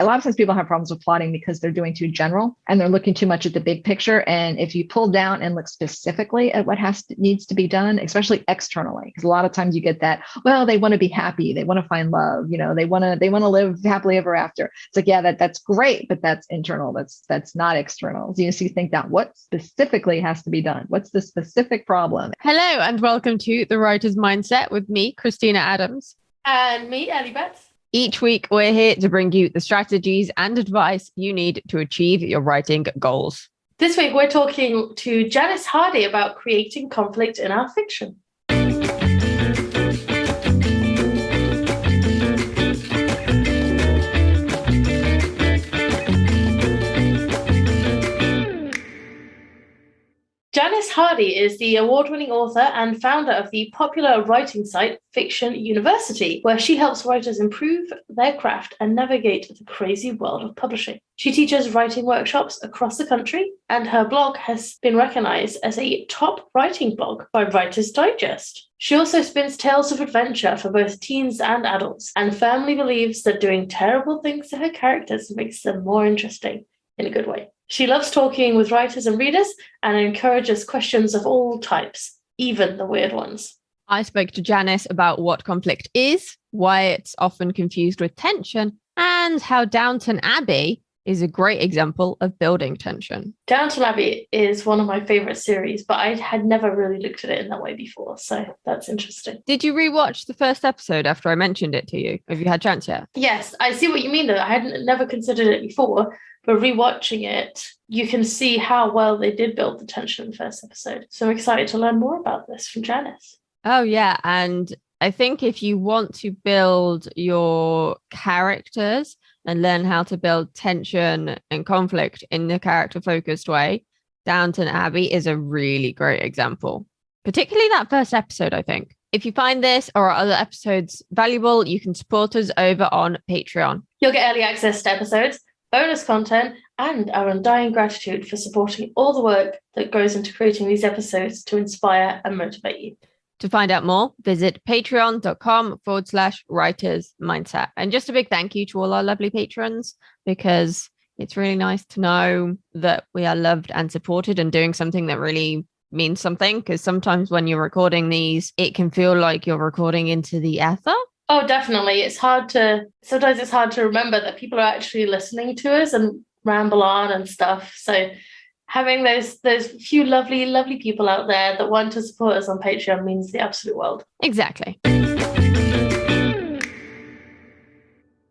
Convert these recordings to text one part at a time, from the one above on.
A lot of times people have problems with plotting because they're doing too general and they're looking too much at the big picture. And if you pull down and look specifically at what needs to be done, especially externally, because a lot of times you get that, well, they want to be happy, they want to find love, they want to live happily ever after. It's like, yeah, that's great, but that's internal. That's not external. So you think that what specifically has to be done? What's the specific problem? Hello and welcome to The Writer's Mindset with me, Kristina Adams. And me, Ellie Betts. Each week, we're here to bring you the strategies and advice you need to achieve your writing goals. This week, we're talking to Janice Hardy about creating conflict in our fiction. Janice Hardy is the award-winning author and founder of the popular writing site Fiction University, where she helps writers improve their craft and navigate the crazy world of publishing. She teaches writing workshops across the country, and her blog has been recognized as a top writing blog by Writer's Digest. She also spins tales of adventure for both teens and adults, and firmly believes that doing terrible things to her characters makes them more interesting in a good way. She loves talking with writers and readers and encourages questions of all types, even the weird ones. I spoke to Janice about what conflict is, why it's often confused with tension, and how Downton Abbey is a great example of building tension. Downton Abbey is one of my favorite series, but I had never really looked at it in that way before, so that's interesting. Did you rewatch the first episode after I mentioned it to you? Have you had a chance yet? Yes, I see what you mean though. I hadn't never considered it before. But rewatching it, you can see how well they did build the tension in the first episode. So I'm excited to learn more about this from Janice. Oh, yeah. And I think if you want to build your characters and learn how to build tension and conflict in a character-focused way, Downton Abbey is a really great example. Particularly that first episode, I think. If you find this or other episodes valuable, you can support us over on Patreon. You'll get early access to episodes, bonus content, and our undying gratitude for supporting all the work that goes into creating these episodes to inspire and motivate you. To find out more, visit patreon.com/writers mindset. And just a big thank you to all our lovely patrons, because it's really nice to know that we are loved and supported and doing something that really means something. Because sometimes when you're recording these, it can feel like you're recording into the ether. Oh, definitely. Sometimes it's hard to remember that people are actually listening to us and ramble on and stuff. So having those few lovely, lovely people out there that want to support us on Patreon means the absolute world. Exactly.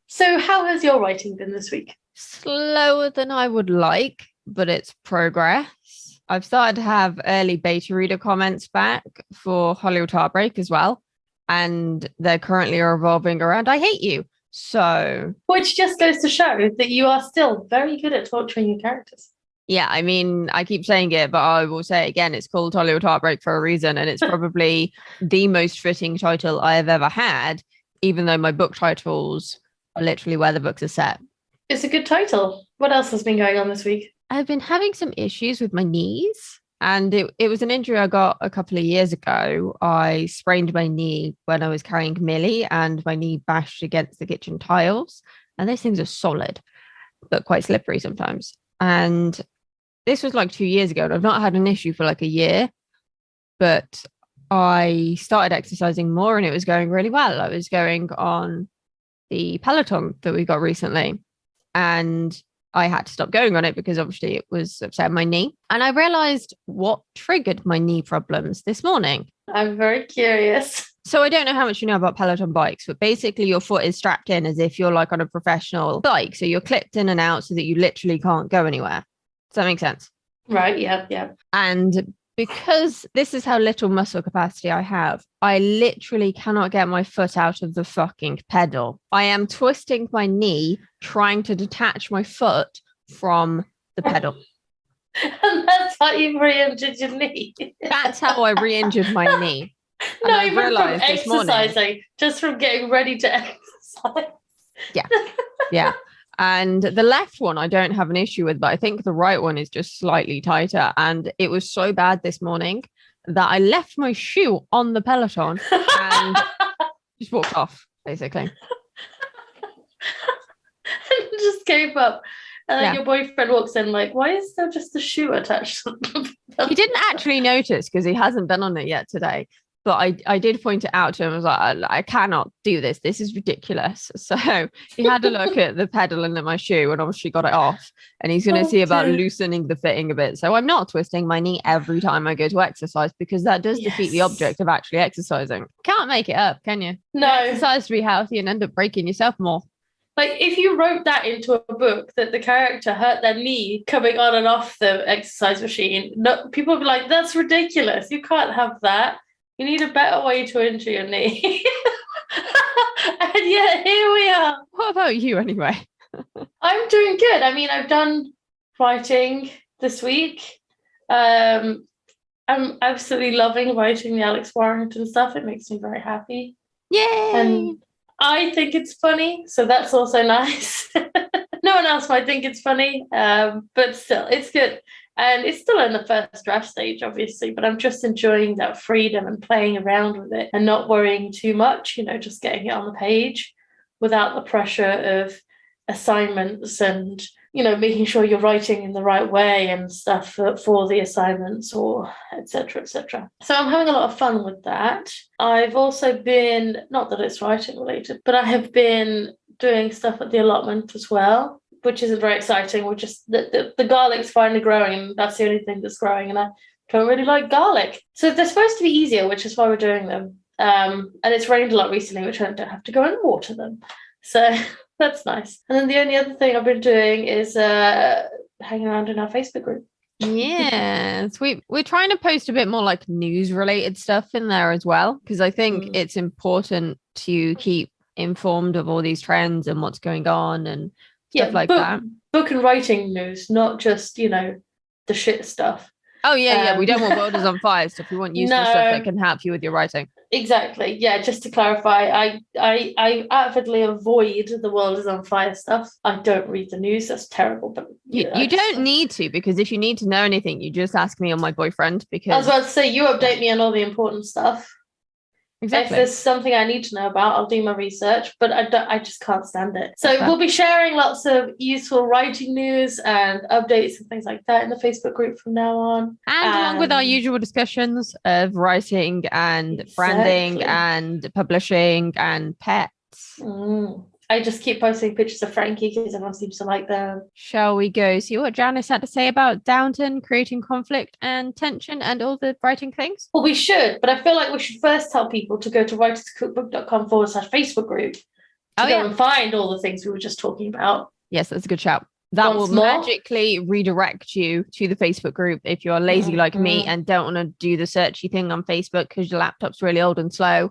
So how has your writing been this week? Slower than I would like, but it's progress. I've started to have early beta reader comments back for Hollywood Heartbreak as well. And they're currently revolving around "I hate you." So, which just goes to show that you are still very good at torturing your characters. Yeah, I mean, I keep saying it, but I will say it again. It's called Hollywood Heartbreak for a reason, and it's probably the most fitting title I have ever had, even though my book titles are literally where the books are set. It's a good title. What else has been going on this week? I've been having some issues with my knees. And it was an injury I got a couple of years ago. I sprained my knee when I was carrying Millie, and my knee bashed against the kitchen tiles. And those things are solid, but quite slippery sometimes. And this was like 2 years ago, and I've not had an issue for like a year. But I started exercising more, and it was going really well. I was going on the Peloton that we got recently, and I had to stop going on it because obviously it was upsetting my knee. And I realized what triggered my knee problems this morning. I'm very curious. So I don't know how much you know about Peloton bikes, but basically your foot is strapped in as if you're like on a professional bike. So you're clipped in and out so that you literally can't go anywhere. Does that make sense? Right. Yeah. Yeah. And because this is how little muscle capacity I have, I literally cannot get my foot out of the fucking pedal. I am twisting my knee, trying to detach my foot from the pedal. And that's how you re-injured your knee. That's how I re-injured my knee. And Not I even from realized this morning, exercising, just from getting ready to exercise. Yeah. And the left one I don't have an issue with, but I think the right one is just slightly tighter. And it was so bad this morning that I left my shoe on the Peloton and just walked off, basically. Just came up. And then Yeah. your boyfriend walks in like, why is there just a shoe attached to the He didn't actually notice because he hasn't been on it yet today. But I did point it out to him. I was like, I cannot do this. This is ridiculous. So he had a look at the pedal and at my shoe and obviously got it off. And he's going to see about loosening the fitting a bit. So I'm not twisting my knee every time I go to exercise because that does defeat the object of actually exercising. Can't make it up, can you? No. You exercise to be healthy and end up breaking yourself more. Like, if you wrote that into a book that the character hurt their knee coming on and off the exercise machine, no, people would be like, that's ridiculous. You can't have that. You need a better way to injure your knee. And yet here we are. What about you anyway? I'm doing good. I mean, I've done writing this week. I'm absolutely loving writing the Alex Warrington stuff. It makes me very happy. Yay! And I think it's funny, so that's also nice. No one else might think it's funny, but still, it's good. And it's still in the first draft stage, obviously, but I'm just enjoying that freedom and playing around with it and not worrying too much, just getting it on the page without the pressure of assignments and, making sure you're writing in the right way and stuff for the assignments or et cetera, et cetera. So I'm having a lot of fun with that. I've also been, not that it's writing related, but I have been doing stuff at the allotment as well, which isn't very exciting. We're just, the garlic's finally growing and that's the only thing that's growing. And I don't really like garlic. So they're supposed to be easier, which is why we're doing them. And it's rained a lot recently, which I don't have to go and water them. So that's nice. And then the only other thing I've been doing is hanging around in our Facebook group. Yes, we're trying to post a bit more like news related stuff in there as well, because I think it's important to keep informed of all these trends and what's going on and stuff like that. Book and writing news, not just, the shit stuff. Oh, yeah. We don't want world is on fire stuff. We want useful stuff that can help you with your writing. Exactly. Yeah, just to clarify, I avidly avoid the world is on fire stuff. I don't read the news. That's terrible. But you don't need to, because if you need to know anything, you just ask me on my boyfriend. Because I was about to say, you update me on all the important stuff. Exactly. If there's something I need to know about, I'll do my research, but I just can't stand it. So we'll be sharing lots of useful writing news and updates and things like that in the Facebook group from now on. And along with our usual discussions of writing and branding and publishing and pets. I just keep posting pictures of Frankie because everyone seems to like them. Shall we go see what Janice had to say about Downton, creating conflict and tension and all the writing things? Well, we should, but I feel like we should first tell people to go to writerscookbook.com/Facebook group to go and find all the things we were just talking about. Yes, that's a good shout. That will magically redirect you to the Facebook group if you're lazy like me and don't want to do the searchy thing on Facebook because your laptop's really old and slow,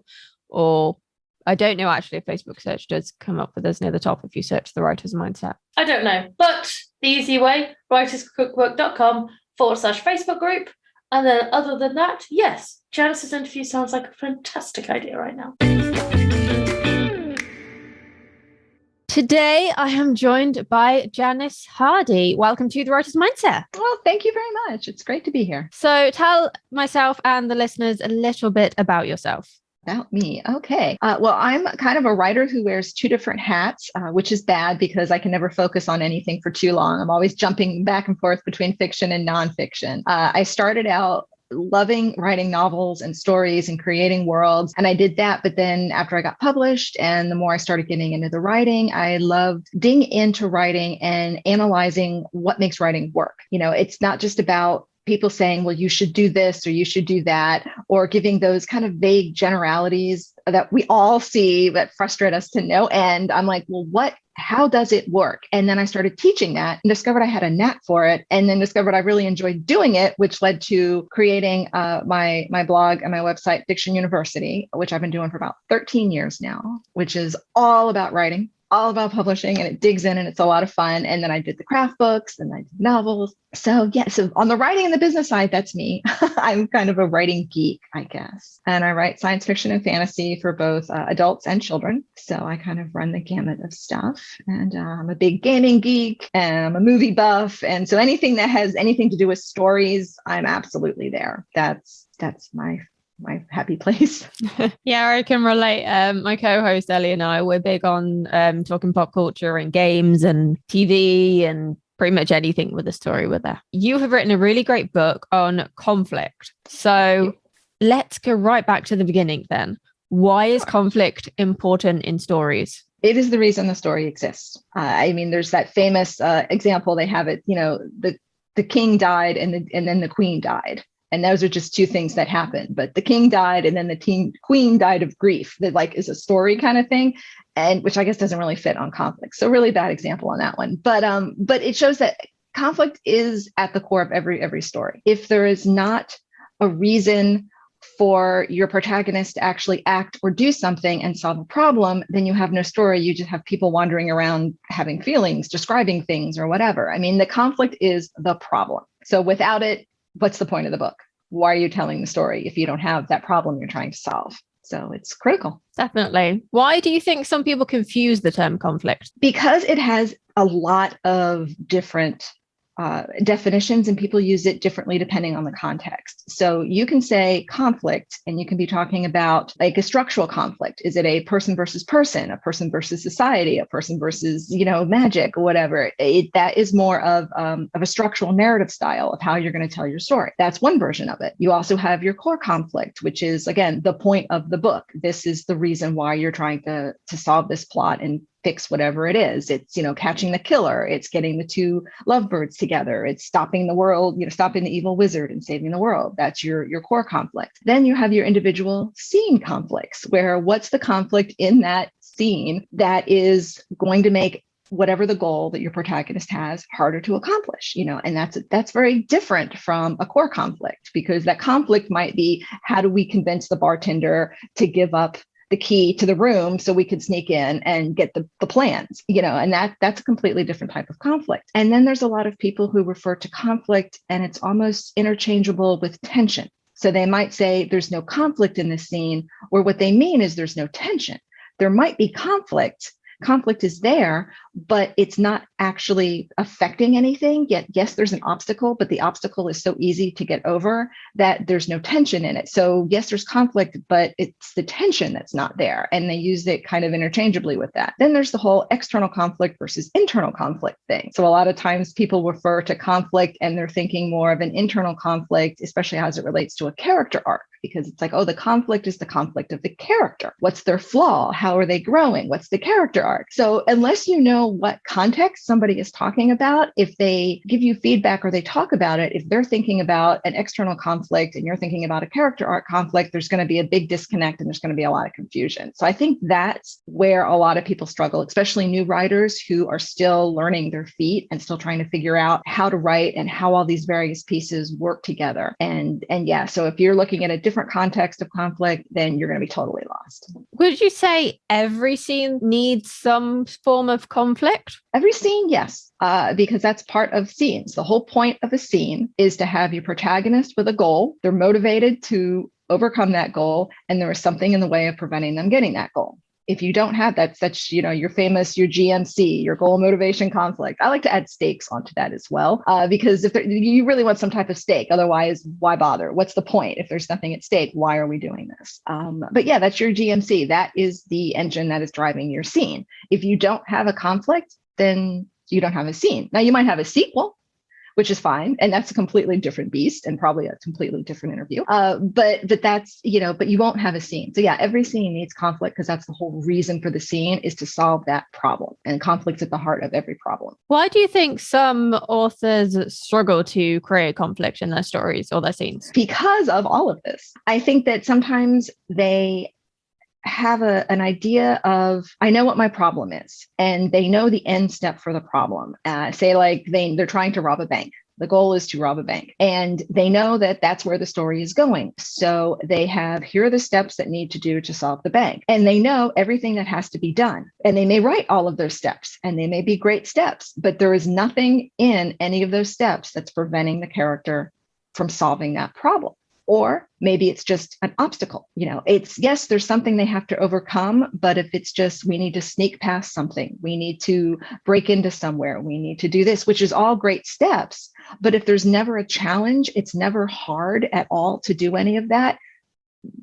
or I don't know actually if Facebook search does come up with us near the top if you search the writer's mindset. I don't know, but the easy way, writerscookbook.com/Facebook group. And then other than that, yes, Janice's interview sounds like a fantastic idea right now. Today, I am joined by Janice Hardy. Welcome to The Writer's Mindset. Well, thank you very much. It's great to be here. So tell myself and the listeners a little bit about yourself. About me. Okay. Well, I'm kind of a writer who wears two different hats, which is bad because I can never focus on anything for too long. I'm always jumping back and forth between fiction and nonfiction. I started out loving writing novels and stories and creating worlds. And I did that. But then after I got published and the more I started getting into the writing, I loved digging into writing and analyzing what makes writing work. It's not just about people saying, well, you should do this or you should do that, or giving those kind of vague generalities that we all see that frustrate us to no end. I'm like, well, how does it work? And then I started teaching that and discovered I had a knack for it, and then discovered I really enjoyed doing it, which led to creating my blog and my website, Fiction University, which I've been doing for about 13 years now, which is all about writing, all about publishing, and it digs in and it's a lot of fun. And then I did the craft books and I did novels. So on the writing and the business side, that's me. I'm kind of a writing geek, I guess. And I write science fiction and fantasy for both adults and children. So I kind of run the gamut of stuff. And I'm a big gaming geek and I'm a movie buff. And so anything that has anything to do with stories, I'm absolutely there. That's my my happy place. Yeah, I can relate. My co-host Ellie and I, we're big on talking pop culture and games and TV and pretty much anything with a story with that. You have written a really great book on conflict. So let's go right back to the beginning then. Why is conflict important in stories? It is the reason the story exists. I mean, there's that famous example. They have it, the king died and then the queen died. And those are just two things that happened. But the king died and then the queen died of grief. That like is a story kind of thing, and which I guess doesn't really fit on conflict. So really bad example on that one. But it shows that conflict is at the core of every story. If there is not a reason for your protagonist to actually act or do something and solve a problem, then you have no story. You just have people wandering around having feelings, describing things or whatever. I mean, the conflict is the problem. So without it, what's the point of the book? Why are you telling the story if you don't have that problem you're trying to solve? So it's critical. Definitely. Why do you think some people confuse the term conflict? Because it has a lot of different definitions, and people use it differently depending on the context. So you can say conflict, and you can be talking about like a structural conflict. Is it a person versus society, a person versus, magic or whatever? That is more of a structural narrative style of how you're going to tell your story. That's one version of it. You also have your core conflict, which is, again, the point of the book. This is the reason why you're trying to solve this plot and fix whatever it is. It's, catching the killer. It's getting the two lovebirds together. It's stopping the world, stopping the evil wizard and saving the world. That's your core conflict. Then you have your individual scene conflicts, where what's the conflict in that scene that is going to make whatever the goal that your protagonist has harder to accomplish, and that's very different from a core conflict, because that conflict might be, how do we convince the bartender to give up the key to the room so we could sneak in and get the plans, and that's a completely different type of conflict. And then there's a lot of people who refer to conflict and it's almost interchangeable with tension. So they might say there's no conflict in this scene, or what they mean is there's no tension. There might be conflict. Conflict is there, but it's not actually affecting anything yet. Yes, there's an obstacle, but the obstacle is so easy to get over that there's no tension in it. So yes, there's conflict, but it's the tension that's not there. And they use it kind of interchangeably with that. Then there's the whole external conflict versus internal conflict thing. So a lot of times people refer to conflict and they're thinking more of an internal conflict, especially as it relates to a character arc, because it's like, oh, the conflict is the conflict of the character. What's their flaw? How are they growing? What's the character arc? So unless you know what context somebody is talking about, if they give you feedback or they talk about it, if they're thinking about an external conflict and you're thinking about a character arc conflict, there's going to be a big disconnect and there's going to be a lot of confusion. So I think that's where a lot of people struggle, especially new writers who are still learning their feet and still trying to figure out how to write and how all these various pieces work together. And yeah, so if you're looking at a different context of conflict, then you're going to be totally lost. Would you say every scene needs some form of conflict? Every scene, yes, because that's part of scenes. The whole point of a scene is to have your protagonist with a goal. They're motivated to overcome that goal, and there is something in the way of preventing them getting that goal. If you don't have that, such, your GMC, your goal motivation conflict. I like to add stakes onto that as well, because if you really want some type of stake, otherwise, why bother? What's the point? If there's nothing at stake, why are we doing this? But yeah, that's your GMC. That is the engine that is driving your scene. If you don't have a conflict, then you don't have a scene. Now you might have a sequel, which is fine. And that's a completely different beast and probably a completely different interview. But that's, but you won't have a scene. So yeah, every scene needs conflict, because that's the whole reason for the scene, is to solve that problem. And conflict's at the heart of every problem. Why do you think some authors struggle to create conflict in their stories or their scenes? Because of all of this. I think that sometimes they have an idea of, I know what my problem is, and they know the end step for the problem. Say like they're trying to rob a bank. The goal is to rob a bank, and they know that that's where the story is going. So they have, here are the steps that need to do to solve the bank. And they know everything that has to be done. And they may write all of those steps, and they may be great steps, but there is nothing in any of those steps that's preventing the character from solving that problem. Or maybe it's just an obstacle. It's, yes, there's something they have to overcome, but if it's just, we need to sneak past something, we need to break into somewhere, we need to do this, which is all great steps. But if there's never a challenge, it's never hard at all to do any of that,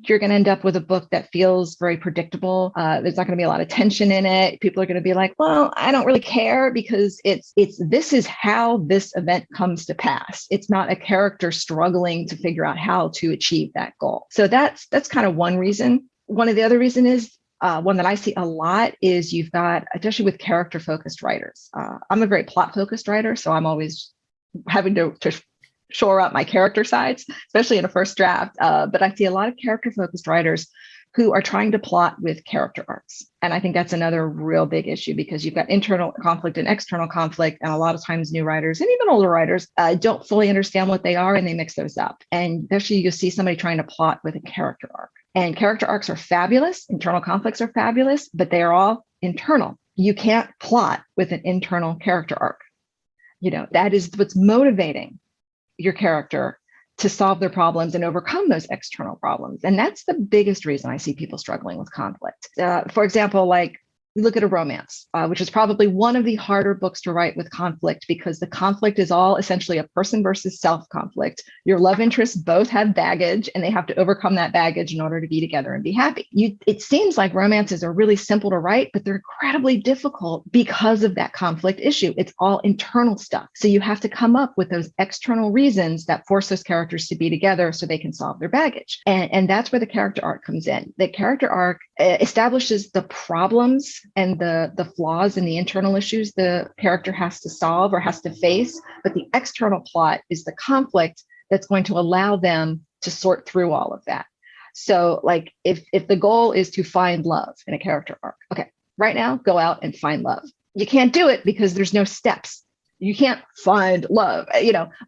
you're going to end up with a book that feels very predictable. There's not going to be a lot of tension in it. People are going to be like, well, I don't really care because this is how this event comes to pass. It's not a character struggling to figure out how to achieve that goal. So that's kind of one reason. One of the other reason is, one that I see a lot is you've got, especially with character focused writers. I'm a very plot focused writer, so I'm always having to shore up my character sides, especially in a first draft. But I see a lot of character focused writers who are trying to plot with character arcs. And I think that's another real big issue because you've got internal conflict and external conflict. And a lot of times new writers and even older writers don't fully understand what they are and they mix those up. And actually you'll see somebody trying to plot with a character arc. And character arcs are fabulous. Internal conflicts are fabulous, but they are all internal. You can't plot with an internal character arc. That is what's motivating your character to solve their problems and overcome those external problems. And that's the biggest reason I see people struggling with conflict. For example, like look at a romance, which is probably one of the harder books to write with conflict because the conflict is all essentially a person versus self conflict. Your love interests both have baggage and they have to overcome that baggage in order to be together and be happy. It seems like romances are really simple to write, but they're incredibly difficult because of that conflict issue. It's all internal stuff. So you have to come up with those external reasons that force those characters to be together so they can solve their baggage. And that's where the character arc comes in. The character arc establishes the problems and the flaws and the internal issues the character has to solve or has to face. But the external plot is the conflict that's going to allow them to sort through all of that. So like if the goal is to find love in a character arc, okay, right now, go out and find love. You can't do it because there's no steps. You can't find love,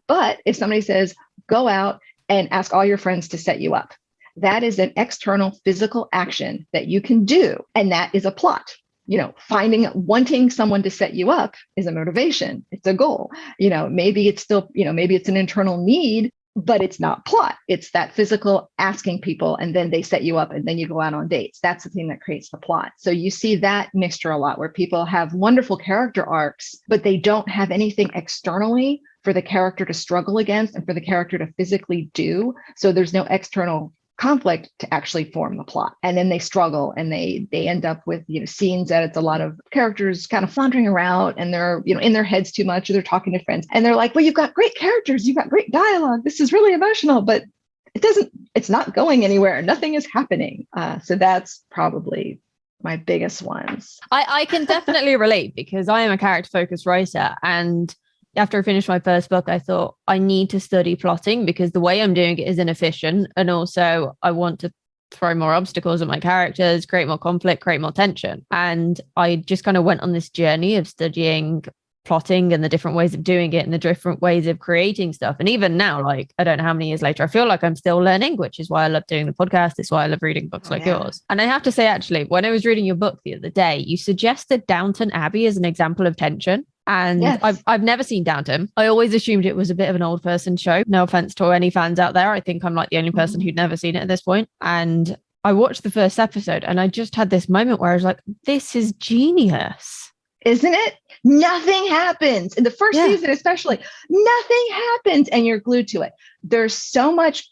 but if somebody says, go out and ask all your friends to set you up, that is an external physical action that you can do. And that is a plot. Wanting someone to set you up is a motivation. It's a goal. Maybe it's still, maybe it's an internal need, but it's not plot. It's that physical asking people and then they set you up and then you go out on dates. That's the thing that creates the plot. So you see that mixture a lot where people have wonderful character arcs, but they don't have anything externally for the character to struggle against and for the character to physically do. So there's no external conflict to actually form the plot. And then they struggle and they end up with, scenes that it's a lot of characters kind of floundering around and they're, in their heads too much, or they're talking to friends and they're like, well, you've got great characters, you've got great dialogue. This is really emotional, but it's not going anywhere. Nothing is happening. So that's probably my biggest ones. I can definitely relate because I am a character focused writer, and after I finished my first book, I thought I need to study plotting because the way I'm doing it is inefficient. And also I want to throw more obstacles at my characters, create more conflict, create more tension. And I just kind of went on this journey of studying plotting and the different ways of doing it and the different ways of creating stuff. And even now, like, I don't know how many years later, I feel like I'm still learning, which is why I love doing the podcast. It's why I love reading books like yours. And I have to say, actually, when I was reading your book the other day, you suggested Downton Abbey as an example of tension. And yes. I've never seen Downton. I always assumed it was a bit of an old person show. No offense to any fans out there. I think I'm like the only person who'd never seen it at this point. And I watched the first episode and I just had this moment where I was like, this is genius. Isn't it? Nothing happens. In the first season, especially, nothing happens and you're glued to it. There's so much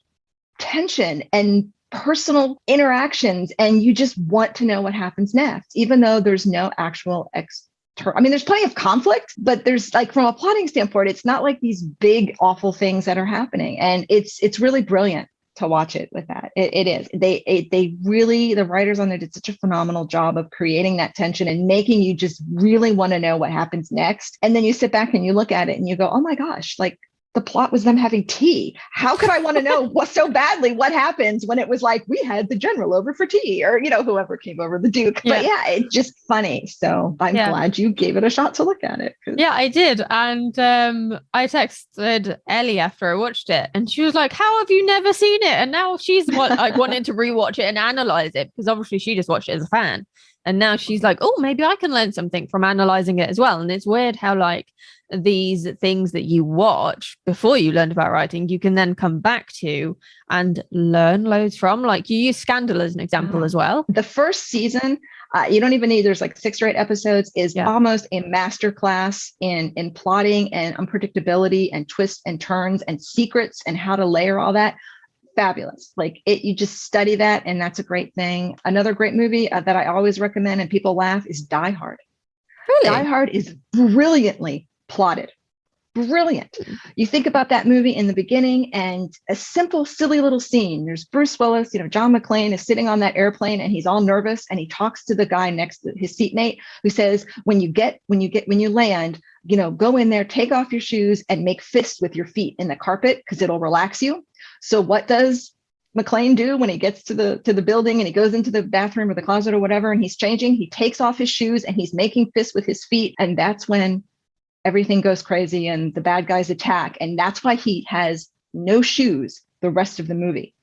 tension and personal interactions and you just want to know what happens next, even though there's no actual there's plenty of conflict, but there's like from a plotting standpoint, it's not like these big, awful things that are happening. And it's really brilliant to watch it with that. It is. They really, the writers on it did such a phenomenal job of creating that tension and making you just really want to know what happens next. And then you sit back and you look at it and you go, oh my gosh, like the plot was them having tea. How could I want to know what happens when it was like, we had the general over for tea or, whoever came over, the Duke. But it's just funny. So I'm glad you gave it a shot to look at it. Yeah, I did. And I texted Ellie after I watched it and she was like, how have you never seen it? And now she's wanting to rewatch it and analyze it because obviously she just watched it as a fan. And now she's like, oh, maybe I can learn something from analyzing it as well. And it's weird how like these things that you watch before you learned about writing, you can then come back to and learn loads from. Like you use Scandal as an example as well. The first season, you don't even need, there's like 6 or 8 episodes, is almost a masterclass in plotting and unpredictability and twists and turns and secrets and how to layer all that. fabulous. Like it, you just study that, and that's a great thing. Another great movie that I always recommend and people laugh is Die Hard. Really? Die Hard is brilliantly plotted. Brilliant. You think about that movie in the beginning, and a simple, silly little scene. There's Bruce Willis, John McClane is sitting on that airplane and he's all nervous, and he talks to the guy next to his seatmate who says, when you land, go in there, take off your shoes and make fists with your feet in the carpet because it'll relax you. So what does McClane do when he gets to the building and he goes into the bathroom or the closet or whatever, and he's changing? He takes off his shoes and he's making fists with his feet. And that's when everything goes crazy and the bad guys attack. And that's why he has no shoes the rest of the movie,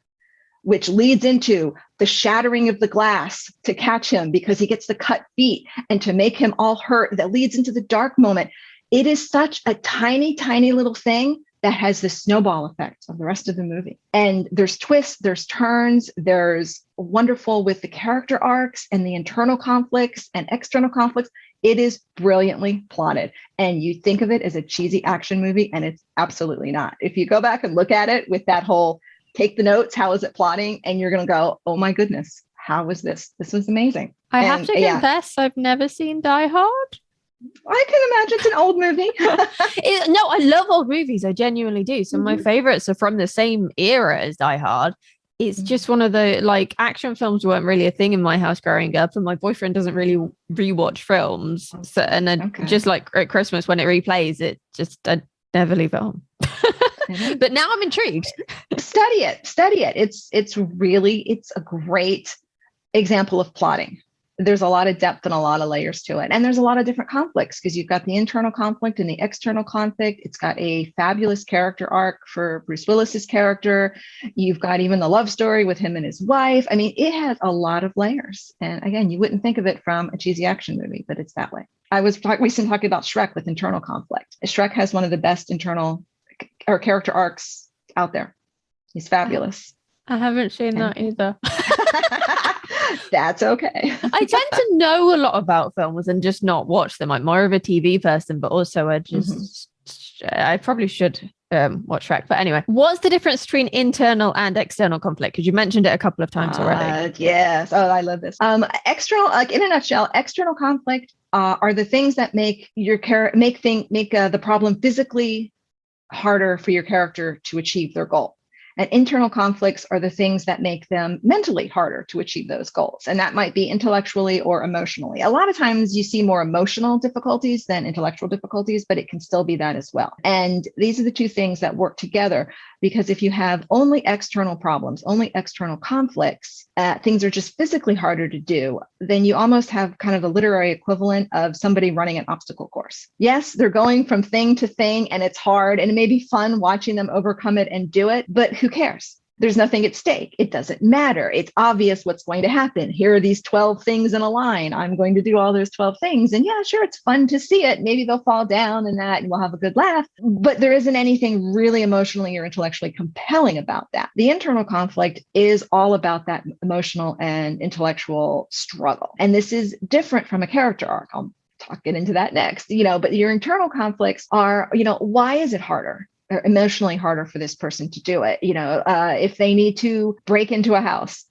which leads into the shattering of the glass to catch him because he gets the cut feet and to make him all hurt. That leads into the dark moment. It is such a tiny, tiny little thing that has the snowball effect of the rest of the movie. And there's twists, there's turns, there's wonderful with the character arcs and the internal conflicts and external conflicts. It is brilliantly plotted. And you think of it as a cheesy action movie, and it's absolutely not. If you go back and look at it with that whole take the notes, how is it plotting? And you're going to go, oh my goodness, how was this? This was amazing. I have to confess, I've never seen Die Hard. I can imagine it's an old movie. No, I love old movies. I genuinely do. Some of my favorites are from the same era as Die Hard. It's just one of the action films weren't really a thing in my house growing up, and my boyfriend doesn't really rewatch films. So, and then just like at Christmas when it replays, I never leave it on. But now I'm intrigued. Study it. It's a great example of plotting. There's a lot of depth and a lot of layers to it. And there's a lot of different conflicts because you've got the internal conflict and the external conflict. It's got a fabulous character arc for Bruce Willis's character. You've got even the love story with him and his wife. I mean, it has a lot of layers. And again, you wouldn't think of it from a cheesy action movie, but it's that way. I was recently talking about Shrek with internal conflict. Shrek has one of the best internal or character arcs out there. He's fabulous. I haven't seen that either. That's okay. I tend to know a lot about films and just not watch them. I'm more of a TV person, but also I probably should watch Shrek. But anyway, what's the difference between internal and external conflict? Because you mentioned it a couple of times already. Yes. Oh, I love this. External, in a nutshell, external conflict are the things that make your make the problem physically harder for your character to achieve their goal. And internal conflicts are the things that make them mentally harder to achieve those goals. And that might be intellectually or emotionally. A lot of times you see more emotional difficulties than intellectual difficulties, but it can still be that as well. And these are the two things that work together, because if you have only external problems, only external conflicts, things are just physically harder to do, then you almost have kind of the literary equivalent of somebody running an obstacle course. Yes, they're going from thing to thing and it's hard and it may be fun watching them overcome it and do it, but who cares? There's nothing at stake. It doesn't matter. It's obvious what's going to happen. Here are these 12 things in a line. I'm going to do all those 12 things. And yeah, sure, it's fun to see it. Maybe they'll fall down and we'll have a good laugh. But there isn't anything really emotionally or intellectually compelling about that. The internal conflict is all about that emotional and intellectual struggle. And this is different from a character arc. I'll get into that next, but your internal conflicts are, why is it harder? Or emotionally harder for this person to do it. If they need to break into a house,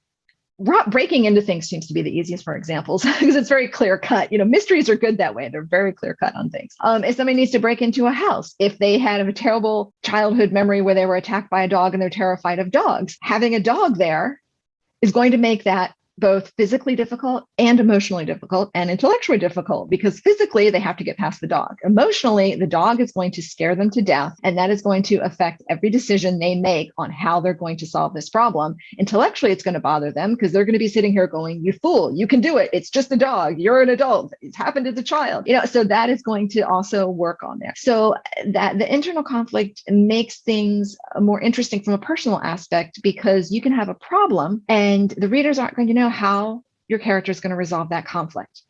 breaking into things seems to be the easiest for examples because it's very clear cut. Mysteries are good that way. They're very clear cut on things. If somebody needs to break into a house, if they had a terrible childhood memory where they were attacked by a dog and they're terrified of dogs, having a dog there is going to make that both physically difficult and emotionally difficult and intellectually difficult, because physically they have to get past the dog. Emotionally, the dog is going to scare them to death, and that is going to affect every decision they make on how they're going to solve this problem. Intellectually, it's going to bother them because they're going to be sitting here going, you fool, you can do it. It's just a dog. You're an adult. It's happened as a child. So that is going to also work on there. So that the internal conflict makes things more interesting from a personal aspect, because you can have a problem and the readers aren't going to know how your character is going to resolve that conflict.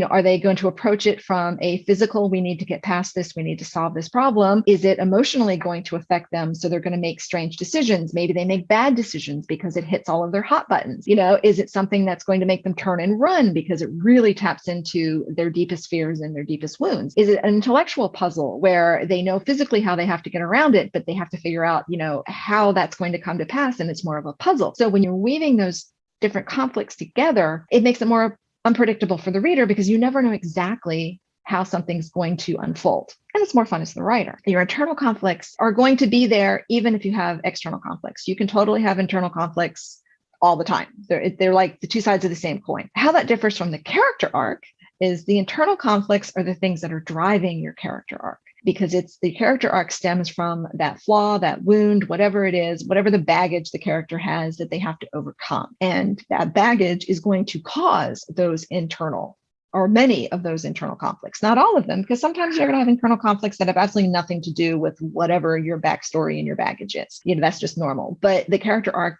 Are they going to approach it from a physical, we need to get past this, we need to solve this problem? Is it emotionally going to affect them? So they're going to make strange decisions. Maybe they make bad decisions because it hits all of their hot buttons. Is it something that's going to make them turn and run because it really taps into their deepest fears and their deepest wounds? Is it an intellectual puzzle where they know physically how they have to get around it, but they have to figure out, how that's going to come to pass, and it's more of a puzzle? So when you're weaving those different conflicts together, it makes it more unpredictable for the reader because you never know exactly how something's going to unfold. And it's more fun as the writer. Your internal conflicts are going to be there even if you have external conflicts. You can totally have internal conflicts all the time. They're like the two sides of the same coin. How that differs from the character arc is the internal conflicts are the things that are driving your character arc, because it's the character arc stems from that flaw, that wound, whatever it is, whatever the baggage the character has that they have to overcome. And that baggage is going to cause those internal, or many of those internal conflicts, not all of them, because sometimes you're going to have internal conflicts that have absolutely nothing to do with whatever your backstory and your baggage is. That's just normal. But the character arc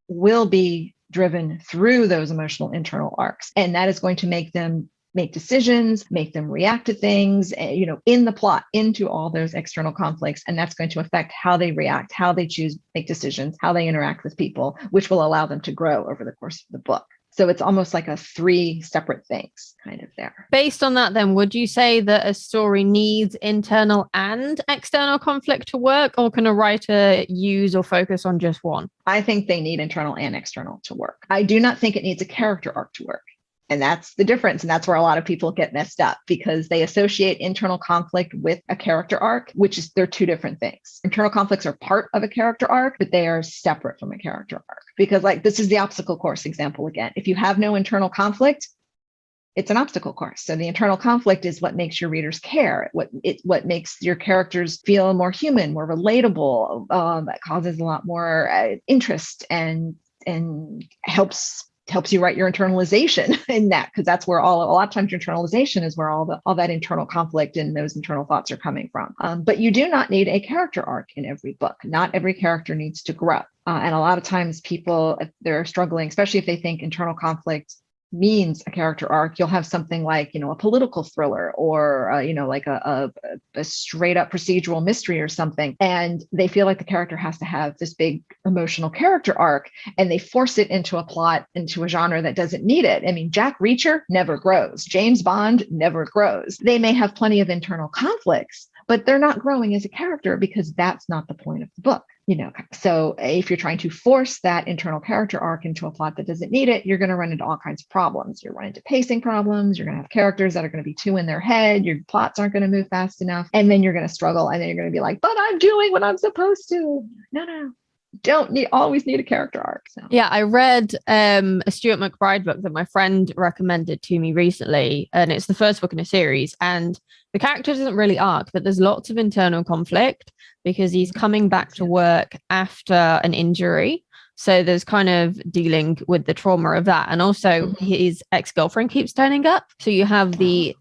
will be driven through those emotional internal arcs. And that is going to make them make decisions, make them react to things, in the plot, into all those external conflicts. And that's going to affect how they react, how they choose, make decisions, how they interact with people, which will allow them to grow over the course of the book. So it's almost like a 3 separate things kind of there. Based on that, then, would you say that a story needs internal and external conflict to work, or can a writer use or focus on just one? I think they need internal and external to work. I do not think it needs a character arc to work. And that's the difference. And that's where a lot of people get messed up, because they associate internal conflict with a character arc, they're 2 different things. Internal conflicts are part of a character arc, but they are separate from a character arc. Because this is the obstacle course example again. If you have no internal conflict, it's an obstacle course. So the internal conflict is what makes your readers care, what makes your characters feel more human, more relatable, that causes a lot more interest and helps you write your internalization in that, because that's where a lot of times your internalization is where all that internal conflict and those internal thoughts are coming from. But you do not need a character arc in every book. Not every character needs to grow. And a lot of times people, if they're struggling, especially if they think internal conflict means a character arc, you'll have something like, a political thriller or, like a straight up procedural mystery or something. And they feel like the character has to have this big emotional character arc, and they force it into a plot, into a genre that doesn't need it. I mean, Jack Reacher never grows. James Bond never grows. They may have plenty of internal conflicts, but they're not growing as a character because that's not the point of the book. So if you're trying to force that internal character arc into a plot that doesn't need it, you're going to run into all kinds of problems. You're running into pacing problems. You're going to have characters that are going to be too in their head. Your plots aren't going to move fast enough. And then you're going to struggle. And then you're going to be like, but I'm doing what I'm supposed to. No. Always need a character arc. So. Yeah, I read a Stuart McBride book that my friend recommended to me recently, and it's the first book in a series. And the character doesn't really arc, but there's lots of internal conflict because he's coming back to work after an injury. So there's kind of dealing with the trauma of that. And also his ex-girlfriend keeps turning up. So you have the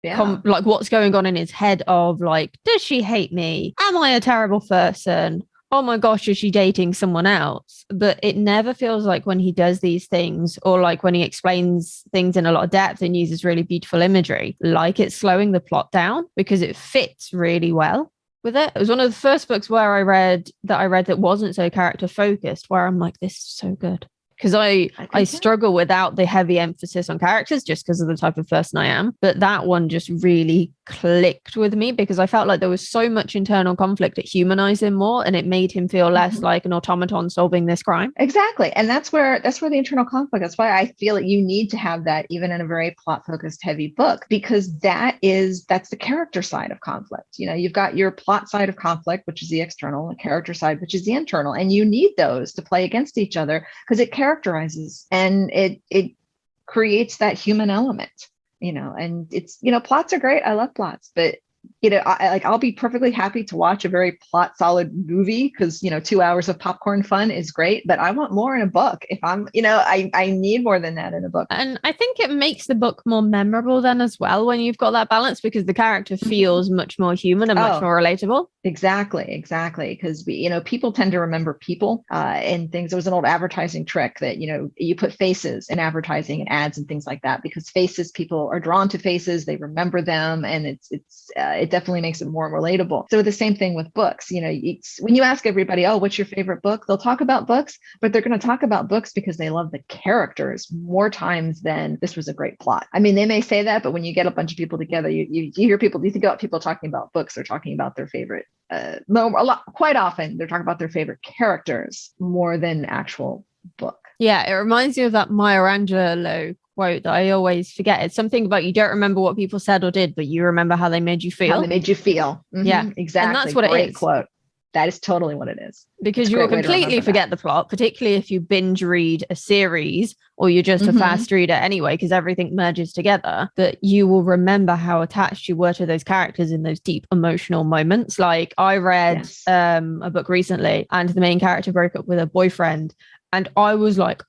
what's going on in his head of does she hate me? Am I a terrible person? Oh my gosh, is she dating someone else? But it never feels like when he does these things, or when he explains things in a lot of depth and uses really beautiful imagery, it's slowing the plot down, because it fits really well with it. It was one of the first books where I read that wasn't so character focused, where I'm like, this is so good. Because I struggle without the heavy emphasis on characters just because of the type of person I am. But that one just really clicked with me, because I felt like there was so much internal conflict. It humanized him more, and it made him feel less like an automaton solving this crime. Exactly. And that's where the internal conflict, that's why I feel that you need to have that even in a very plot focused heavy book, because that's the character side of conflict. You've got your plot side of conflict, which is the external, and character side, which is the internal. And you need those to play against each other, because it characterizes and it creates that human element, and it's, plots are great. I love plots, but I'll be perfectly happy to watch a very plot solid movie because, 2 hours of popcorn fun is great, but I want more in a book. If I need more than that in a book. And I think it makes the book more memorable then as well when you've got that balance, because the character feels much more human and much more relatable. Exactly. Because people tend to remember people and things. There was an old advertising trick that, you put faces in advertising and ads and things like that, because people are drawn to faces, they remember them, and it definitely makes it more relatable. So the same thing with books. When you ask everybody, oh, what's your favorite book? They'll talk about books, but they're going to talk about books because they love the characters more times than this was a great plot. I mean, they may say that, but when you get a bunch of people together, you hear people, you think about people talking about books, they're talking about their favorite. Quite often, they're talking about their favorite characters more than actual book. Yeah, it reminds me of that Maya Angelou quote that I always forget. It's something about you don't remember what people said or did, but you remember how they made you feel. How they made you feel. Mm-hmm, yeah, exactly. And that's what Great it is. Quote. That is totally what it is. Because you will completely forget the plot, particularly if you binge read a series or you're just a fast reader anyway, because everything merges together. But you will remember how attached you were to those characters in those deep emotional moments. Like I read a book recently and the main character broke up with her boyfriend. And I was like,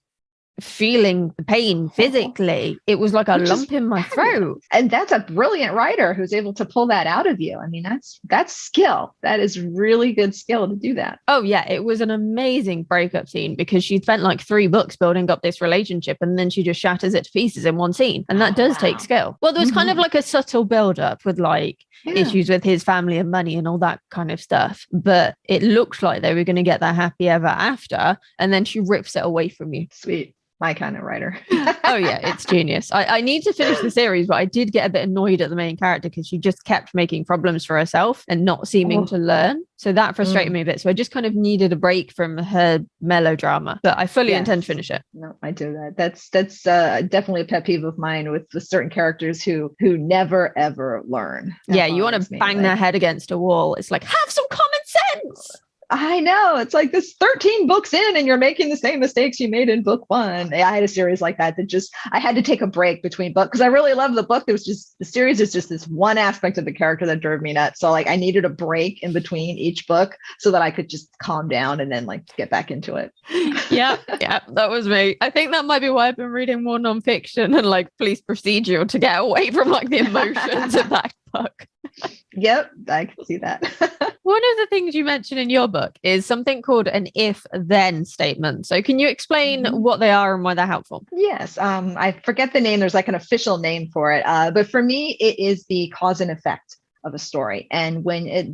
feeling the pain physically. It was like a lump in my throat. And that's a brilliant writer who's able to pull that out of you. I mean, that's skill. That is really good skill to do that. Oh yeah, it was an amazing breakup scene because she spent like 3 books building up this relationship and then she just shatters it to pieces in one scene. And that does take skill. Well, there was kind of like a subtle build up with like issues with his family and money and all that kind of stuff. But it looked like they were going to get that happy ever after. And then she rips it away from you. Sweet. My kind of writer. Oh yeah, it's genius. I need to finish the series, but I did get a bit annoyed at the main character because she just kept making problems for herself and not seeming to learn. So that frustrated me a bit. So I just kind of needed a break from her melodrama, but I fully intend to finish it. No, I do that. That's definitely a pet peeve of mine with certain characters who never ever learn. Yeah, you want to bang their head against a wall. It's like, have some common sense. I know. It's like this 13 books in and you're making the same mistakes you made in book 1. I had a series like that I had to take a break between books because I really love the book. The series is just this one aspect of the character that drove me nuts. So like I needed a break in between each book so that I could just calm down and then like get back into it. Yeah, that was me. I think that might be why I've been reading more nonfiction and like police procedural to get away from like the emotions of that book. Yep, I can see that. One of the things you mentioned in your book is something called an if-then statement. So can you explain what they are and why they're helpful? Yes. I forget the name. There's like an official name for it. But for me, it is the cause and effect of a story. And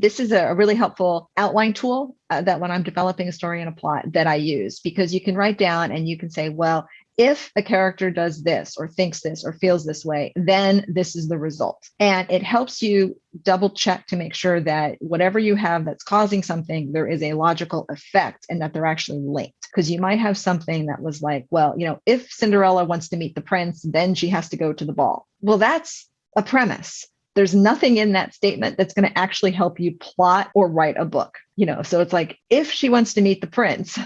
this is a really helpful outline tool that when I'm developing a story and a plot that I use, because you can write down and you can say, well, if a character does this or thinks this or feels this way, then this is the result. And it helps you double check to make sure that whatever you have that's causing something, there is a logical effect and that they're actually linked. Because you might have something that was like, well, if Cinderella wants to meet the prince, then she has to go to the ball. Well, that's a premise. There's nothing in that statement that's going to actually help you plot or write a book. So it's like, if she wants to meet the prince,